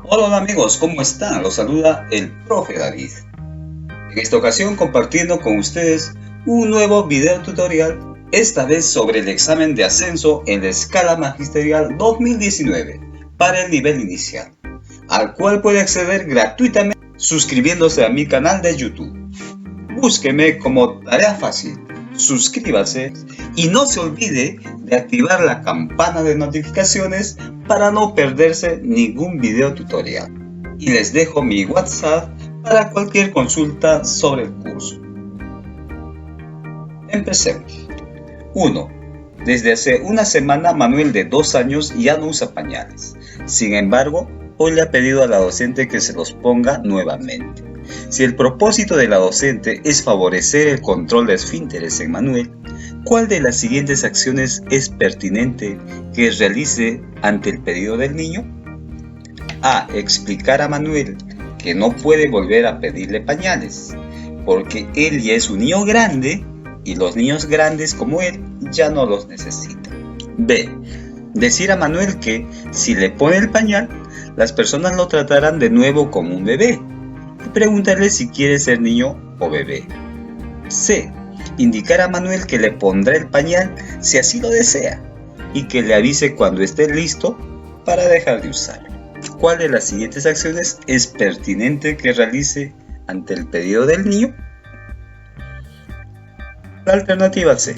Hola amigos, ¿cómo están? Los saluda el profe David. En esta ocasión compartiendo con ustedes un nuevo video tutorial, esta vez sobre el examen de ascenso en la escala magisterial 2019 para el nivel inicial, al cual puede acceder gratuitamente suscribiéndose a mi canal de YouTube. Búsqueme como Tarea Fácil, suscríbase y no se olvide de activar la campana de notificaciones para no perderse ningún video tutorial. Y les dejo mi WhatsApp para cualquier consulta sobre el curso. Empecemos. 1. Desde hace una semana Manuel de 2 años ya no usa pañales. Sin embargo, hoy le ha pedido a la docente que se los ponga nuevamente. Si el propósito de la docente es favorecer el control de esfínteres en Manuel, ¿cuál de las siguientes acciones es pertinente que realice ante el pedido del niño? A. Explicar a Manuel que no puede volver a pedirle pañales, porque él ya es un niño grande y los niños grandes como él ya no los necesitan. B. Decir a Manuel que si le pone el pañal, las personas lo tratarán de nuevo como un bebé y preguntarle si quiere ser niño o bebé. C. Indicar a Manuel que le pondrá el pañal si así lo desea y que le avise cuando esté listo para dejar de usarlo. ¿Cuál de las siguientes acciones es pertinente que realice ante el pedido del niño? La alternativa C.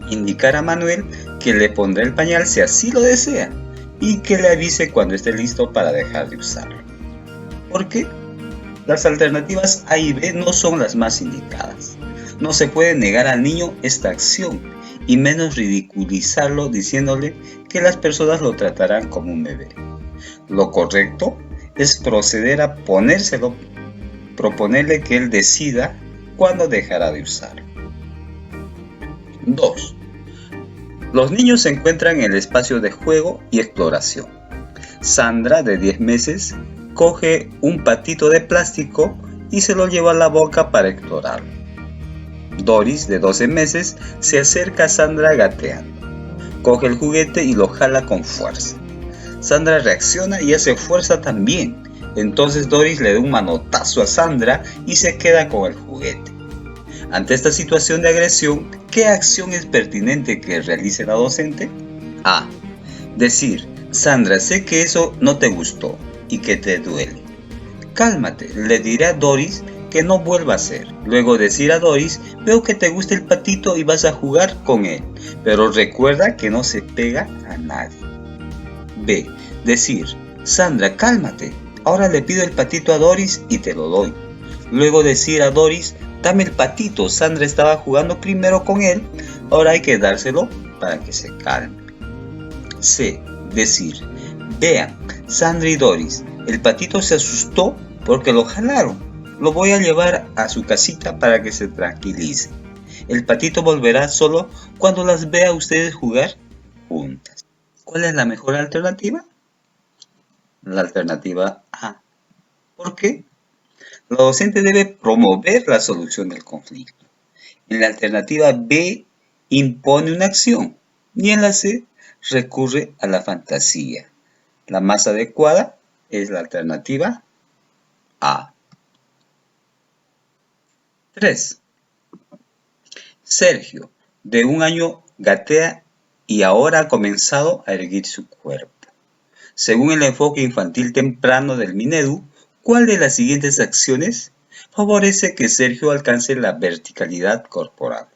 Indicar a Manuel que le pondrá el pañal si así lo desea y que le avise cuando esté listo para dejar de usarlo. ¿Por qué? Las alternativas A y B no son las más indicadas. No se puede negar al niño esta acción y menos ridiculizarlo diciéndole que las personas lo tratarán como un bebé. Lo correcto es proceder a ponérselo, proponerle que él decida cuándo dejará de usarlo. 2. Los niños se encuentran en el espacio de juego y exploración. Sandra, de 10 meses, coge un patito de plástico y se lo lleva a la boca para explorarlo. Doris, de 12 meses, se acerca a Sandra gateando. Coge el juguete y lo jala con fuerza. Sandra reacciona y hace fuerza también. Entonces Doris le da un manotazo a Sandra y se queda con el juguete. Ante esta situación de agresión, ¿qué acción es pertinente que realice la docente? A. Decir: Sandra, sé que eso no te gustó y que te duele. Cálmate, le diré a Doris que no vuelva a hacer. Luego decir a Doris: veo que te gusta el patito y vas a jugar con él, pero recuerda que no se pega a nadie. B. Decir: Sandra, cálmate, ahora le pido el patito a Doris y te lo doy. Luego decir a Doris: dame el patito, Sandra estaba jugando primero con él, ahora hay que dárselo para que se calme. C. Decir: vean, Sandra y Doris, el patito se asustó porque lo jalaron. Lo voy a llevar a su casita para que se tranquilice. El patito volverá solo cuando las vea a ustedes jugar juntas. ¿Cuál es la mejor alternativa? La alternativa A. ¿Por qué? La docente debe promover la solución del conflicto. En la alternativa B impone una acción y en la C recurre a la fantasía. La más adecuada es la alternativa A. 3. Sergio, de 1 año, gatea y ahora ha comenzado a erguir su cuerpo. Según el enfoque infantil temprano del Minedu, ¿cuál de las siguientes acciones favorece que Sergio alcance la verticalidad corporal?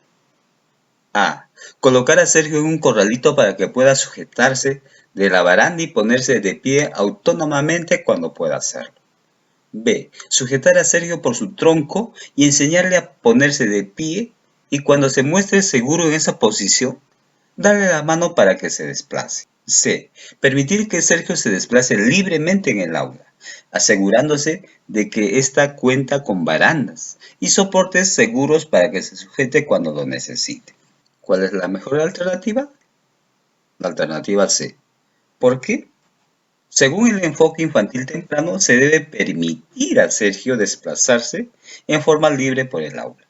A. Colocar a Sergio en un corralito para que pueda sujetarse de la baranda y ponerse de pie autónomamente cuando pueda hacerlo. B. Sujetar a Sergio por su tronco y enseñarle a ponerse de pie y cuando se muestre seguro en esa posición, darle la mano para que se desplace. C. Permitir que Sergio se desplace libremente en el aula, asegurándose de que ésta cuenta con barandas y soportes seguros para que se sujete cuando lo necesite. ¿Cuál es la mejor alternativa? La alternativa C. ¿Por qué? Según el enfoque infantil temprano, se debe permitir a Sergio desplazarse en forma libre por el aula.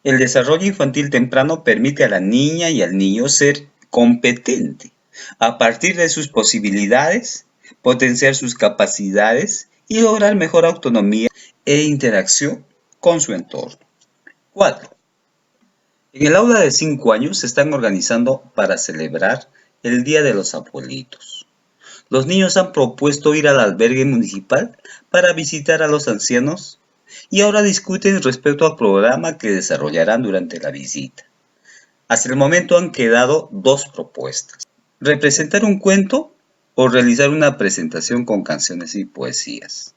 El desarrollo infantil temprano permite a la niña y al niño ser competente a partir de sus posibilidades potenciar sus capacidades y lograr mejor autonomía e interacción con su entorno. 4. En el aula de 5 años se están organizando para celebrar el Día de los Abuelitos. Los niños han propuesto ir al albergue municipal para visitar a los ancianos y ahora discuten respecto al programa que desarrollarán durante la visita. Hasta el momento han quedado dos propuestas: representar un cuento o realizar una presentación con canciones y poesías.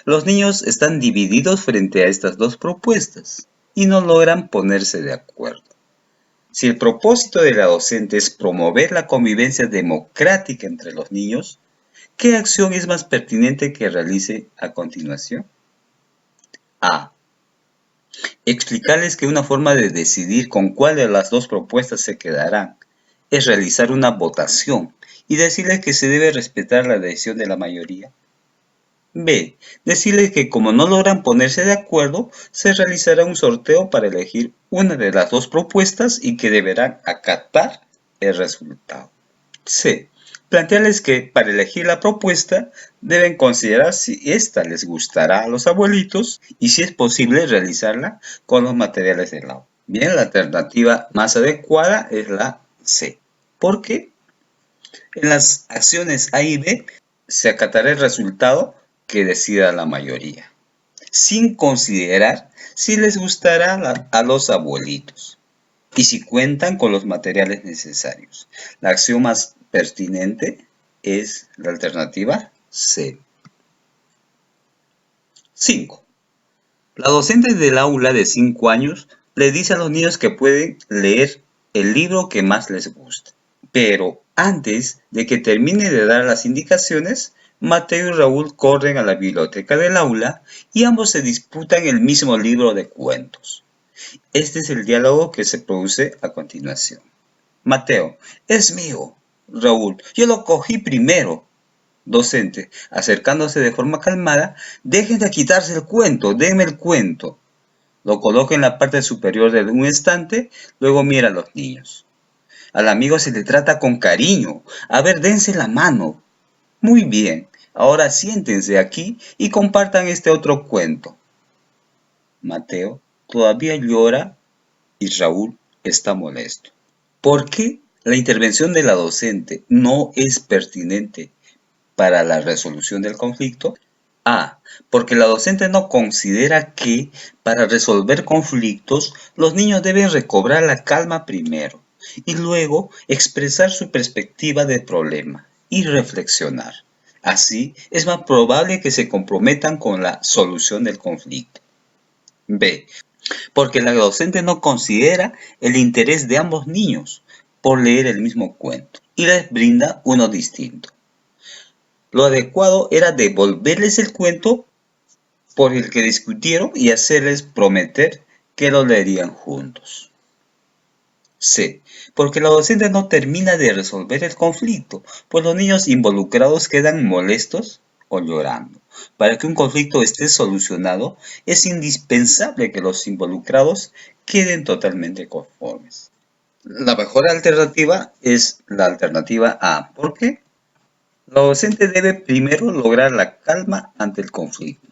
Los niños están divididos frente a estas dos propuestas y no logran ponerse de acuerdo. Si el propósito de la docente es promover la convivencia democrática entre los niños, ¿qué acción es más pertinente que realice a continuación? A. Explicarles que una forma de decidir con cuál de las dos propuestas se quedarán es realizar una votación y decirles que se debe respetar la decisión de la mayoría. B. Decirles que como no logran ponerse de acuerdo, se realizará un sorteo para elegir una de las dos propuestas y que deberán acatar el resultado. C. Plantearles que para elegir la propuesta deben considerar si ésta les gustará a los abuelitos y si es posible realizarla con los materiales del aula. Bien, la alternativa más adecuada es la C. ¿Por qué? En las acciones A y B se acatará el resultado que decida la mayoría, sin considerar si les gustará a los abuelitos y si cuentan con los materiales necesarios. La acción más pertinente es la alternativa C. 5. La docente del aula de 5 años le dice a los niños que pueden leer el libro que más les guste. Pero antes de que termine de dar las indicaciones, Mateo y Raúl corren a la biblioteca del aula y ambos se disputan el mismo libro de cuentos. Este es el diálogo que se produce a continuación. Mateo: es mío. Raúl: yo lo cogí primero. Docente, acercándose de forma calmada: dejen de quitarse el cuento, denme el cuento. Lo coloca en la parte superior de un estante, luego mira a los niños. Al amigo se le trata con cariño. A ver, dense la mano. Muy bien, ahora siéntense aquí y compartan este otro cuento. Mateo todavía llora y Raúl está molesto. ¿Por qué la intervención de la docente no es pertinente para la resolución del conflicto? A. Porque la docente no considera que, para resolver conflictos, los niños deben recobrar la calma primero y luego expresar su perspectiva del problema y reflexionar. Así es más probable que se comprometan con la solución del conflicto. B. Porque la docente no considera el interés de ambos niños por leer el mismo cuento y les brinda uno distinto. Lo adecuado era devolverles el cuento por el que discutieron y hacerles prometer que lo leerían juntos. C. Porque la docente no termina de resolver el conflicto, pues los niños involucrados quedan molestos o llorando. Para que un conflicto esté solucionado, es indispensable que los involucrados queden totalmente conformes. La mejor alternativa es la alternativa A. ¿Por qué? La docente debe primero lograr la calma ante el conflicto,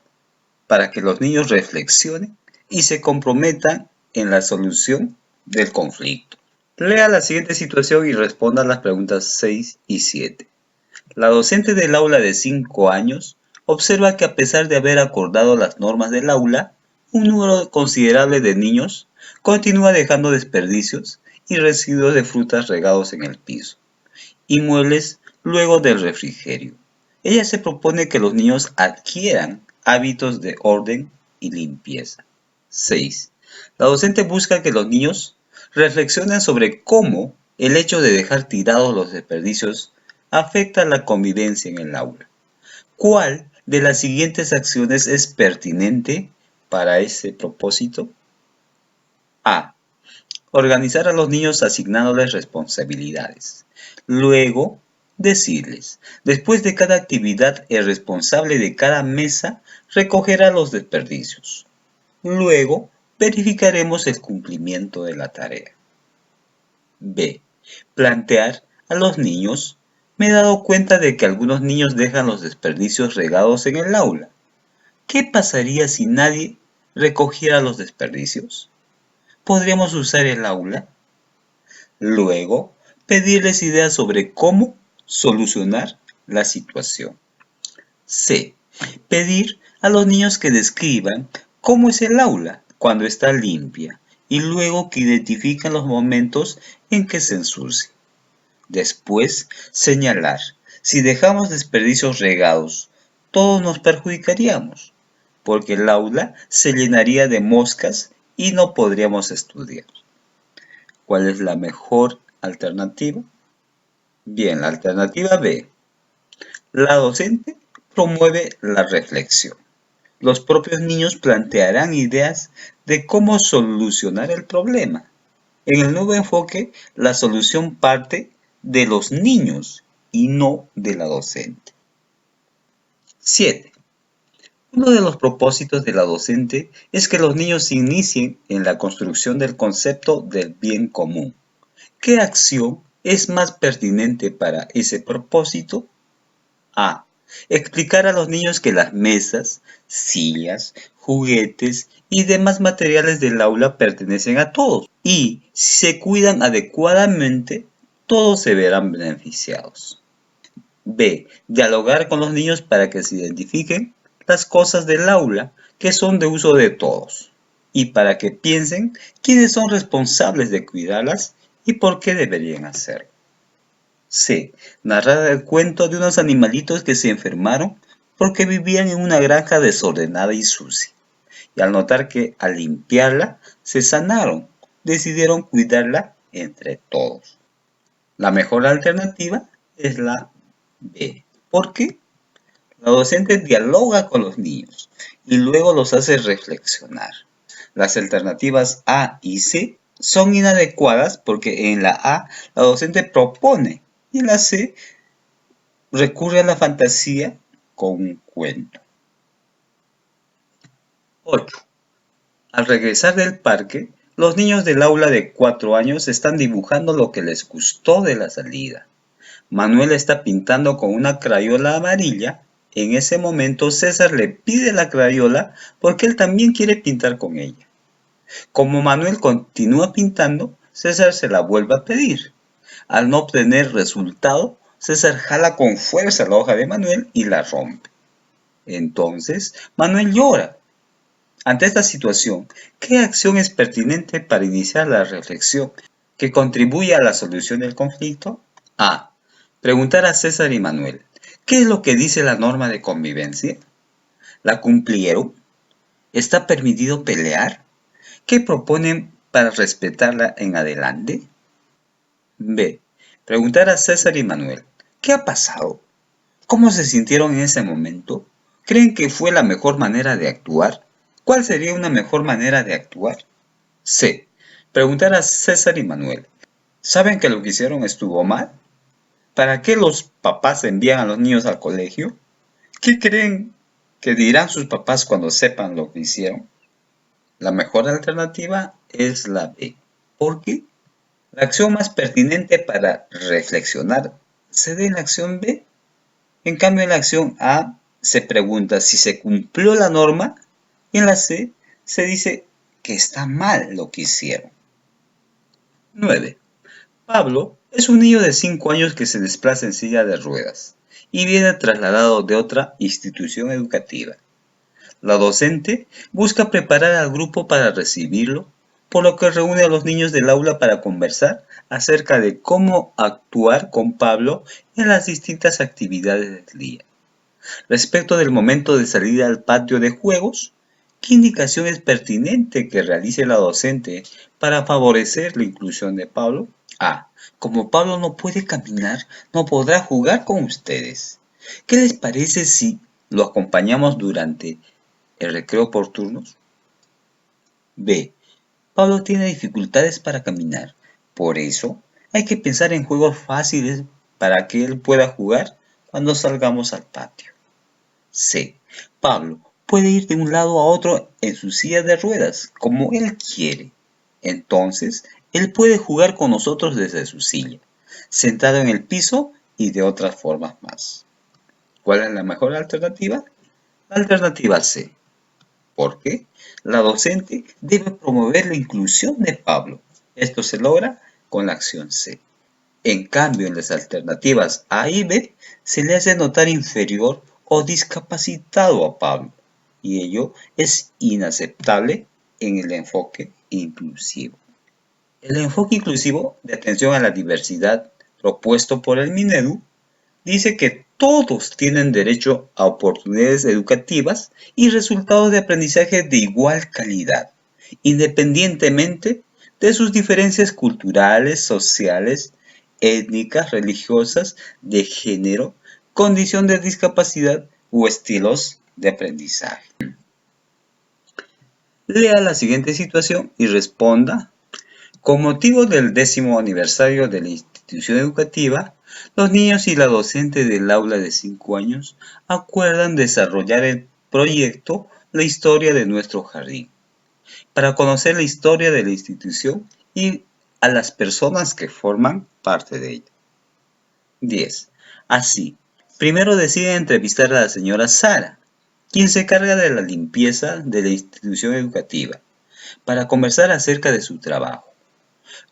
para que los niños reflexionen y se comprometan en la solución del conflicto. Lea la siguiente situación y responda a las preguntas 6 y 7. La docente del aula de 5 años observa que, a pesar de haber acordado las normas del aula, un número considerable de niños continúa dejando desperdicios y residuos de frutas regados en el piso y muebles luego del refrigerio. Ella se propone que los niños adquieran hábitos de orden y limpieza. 6. La docente busca que los niños reflexionen sobre cómo el hecho de dejar tirados los desperdicios afecta la convivencia en el aula. ¿Cuál de las siguientes acciones es pertinente para ese propósito? A. Organizar a los niños asignándoles responsabilidades. Luego, decirles: después de cada actividad, el responsable de cada mesa recogerá los desperdicios. Luego, verificaremos el cumplimiento de la tarea. B. Plantear a los niños Me he dado cuenta de que algunos niños dejan los desperdicios regados en el aula. ¿Qué pasaría si nadie recogiera los desperdicios? ¿Podríamos usar el aula? Luego, pedirles ideas sobre cómo solucionar la situación. C. Pedir a los niños que describan cómo es el aula cuando está limpia y luego que identifiquen los momentos en que se ensucia. Después, señalar, si dejamos desperdicios regados, todos nos perjudicaríamos, porque el aula se llenaría de moscas y no podríamos estudiar. ¿Cuál es la mejor alternativa? Bien, la alternativa B. La docente promueve la reflexión. Los propios niños plantearán ideas de cómo solucionar el problema. En el nuevo enfoque, la solución parte de los niños y no de la docente. 7. Uno de los propósitos de la docente es que los niños se inicien en la construcción del concepto del bien común. ¿Qué acción es más pertinente para ese propósito? A. Explicar a los niños que las mesas, sillas, juguetes y demás materiales del aula pertenecen a todos y si se cuidan adecuadamente, todos se verán beneficiados. B. Dialogar con los niños para que se identifiquen las cosas del aula que son de uso de todos y para que piensen quiénes son responsables de cuidarlas y por qué deberían hacerlo. C. Narrar el cuento de unos animalitos que se enfermaron porque vivían en una granja desordenada y sucia. Y al notar que al limpiarla se sanaron, decidieron cuidarla entre todos. La mejor alternativa es la B. ¿Por qué? La docente dialoga con los niños y luego los hace reflexionar. Las alternativas A y C son inadecuadas porque en la A la docente propone y en la C recurre a la fantasía con un cuento. 8. Al regresar del parque, los niños del aula de 4 años están dibujando lo que les gustó de la salida. Manuel está pintando con una crayola amarilla. En ese momento César le pide la crayola porque él también quiere pintar con ella. Como Manuel continúa pintando, César se la vuelve a pedir. Al no obtener resultado, César jala con fuerza la hoja de Manuel y la rompe. Entonces, Manuel llora. Ante esta situación, ¿qué acción es pertinente para iniciar la reflexión que contribuye a la solución del conflicto? A. Preguntar a César y Manuel, ¿qué es lo que dice la norma de convivencia? ¿La cumplieron? ¿Está permitido pelear? ¿Qué proponen para respetarla en adelante? B. Preguntar a César y Manuel, ¿qué ha pasado? ¿Cómo se sintieron en ese momento? ¿Creen que fue la mejor manera de actuar? ¿Cuál sería una mejor manera de actuar? C. Preguntar a César y Manuel, ¿saben que lo que hicieron estuvo mal? ¿Para qué los papás envían a los niños al colegio? ¿Qué creen que dirán sus papás cuando sepan lo que hicieron? La mejor alternativa es la B. ¿Por qué? La acción más pertinente para reflexionar se da en la acción B. En cambio, en la acción A se pregunta si se cumplió la norma y en la C se dice que está mal lo que hicieron. 9. Pablo es un niño de 5 años que se desplaza en silla de ruedas y viene trasladado de otra institución educativa. La docente busca preparar al grupo para recibirlo, por lo que reúne a los niños del aula para conversar acerca de cómo actuar con Pablo en las distintas actividades del día. Respecto del momento de salida al patio de juegos, ¿qué indicación es pertinente que realice la docente para favorecer la inclusión de Pablo? A. Como Pablo no puede caminar, no podrá jugar con ustedes. ¿Qué les parece si lo acompañamos durante el recreo por turnos? B. Pablo tiene dificultades para caminar. Por eso, hay que pensar en juegos fáciles para que él pueda jugar cuando salgamos al patio. C. Pablo puede ir de un lado a otro en su silla de ruedas, como él quiere. Entonces, él puede jugar con nosotros desde su silla, sentado en el piso y de otras formas más. ¿Cuál es la mejor alternativa? La alternativa C. ¿Por qué? La docente debe promover la inclusión de Pablo. Esto se logra con la acción C. En cambio, en las alternativas A y B se le hace notar inferior o discapacitado a Pablo, y ello es inaceptable en el enfoque inclusivo. El enfoque inclusivo de atención a la diversidad propuesto por el Minedu dice que todos tienen derecho a oportunidades educativas y resultados de aprendizaje de igual calidad, independientemente de sus diferencias culturales, sociales, étnicas, religiosas, de género, condición de discapacidad o estilos de aprendizaje. Lea la siguiente situación y responda. Con motivo del 10º aniversario de la institución educativa, los niños y la docente del aula de 5 años acuerdan desarrollar el proyecto La historia de nuestro jardín, para conocer la historia de la institución y a las personas que forman parte de ella. 10. Así, primero deciden entrevistar a la señora Sara, quien se encarga de la limpieza de la institución educativa, para conversar acerca de su trabajo.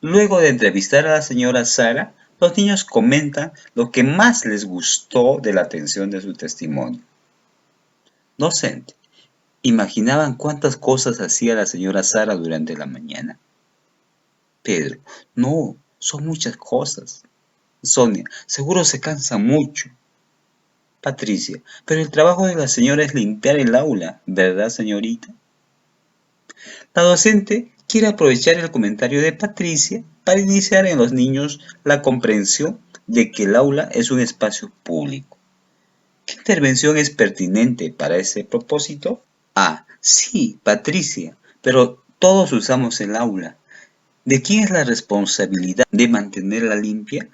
Luego de entrevistar a la señora Sara, los niños comentan lo que más les gustó de la atención de su testimonio. Docente, ¿imaginaban cuántas cosas hacía la señora Sara durante la mañana? Pedro, no, son muchas cosas. Sonia, seguro se cansa mucho. Patricia, pero el trabajo de la señora es limpiar el aula, ¿verdad, señorita? La docente quiere aprovechar el comentario de Patricia para iniciar en los niños la comprensión de que el aula es un espacio público. ¿Qué intervención es pertinente para ese propósito? A. Sí, Patricia, pero todos usamos el aula. ¿De quién es la responsabilidad de mantenerla limpia?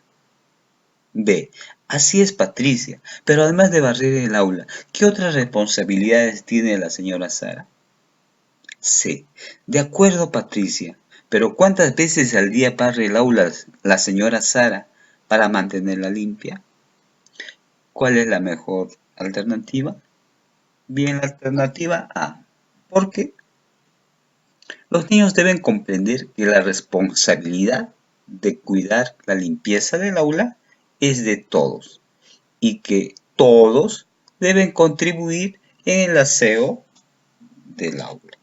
B. Así es, Patricia, pero además de barrer el aula, ¿qué otras responsabilidades tiene la señora Sara? C. De acuerdo, Patricia, pero ¿cuántas veces al día barre el aula la señora Sara para mantenerla limpia? ¿Cuál es la mejor alternativa? Bien, la alternativa A. ¿Por qué? Los niños deben comprender que la responsabilidad de cuidar la limpieza del aula es de todos y que todos deben contribuir en el aseo del aula.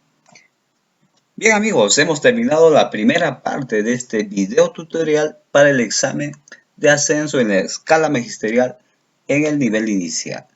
Bien amigos, hemos terminado la primera parte de este video tutorial para el examen de ascenso en la escala magisterial en el nivel inicial.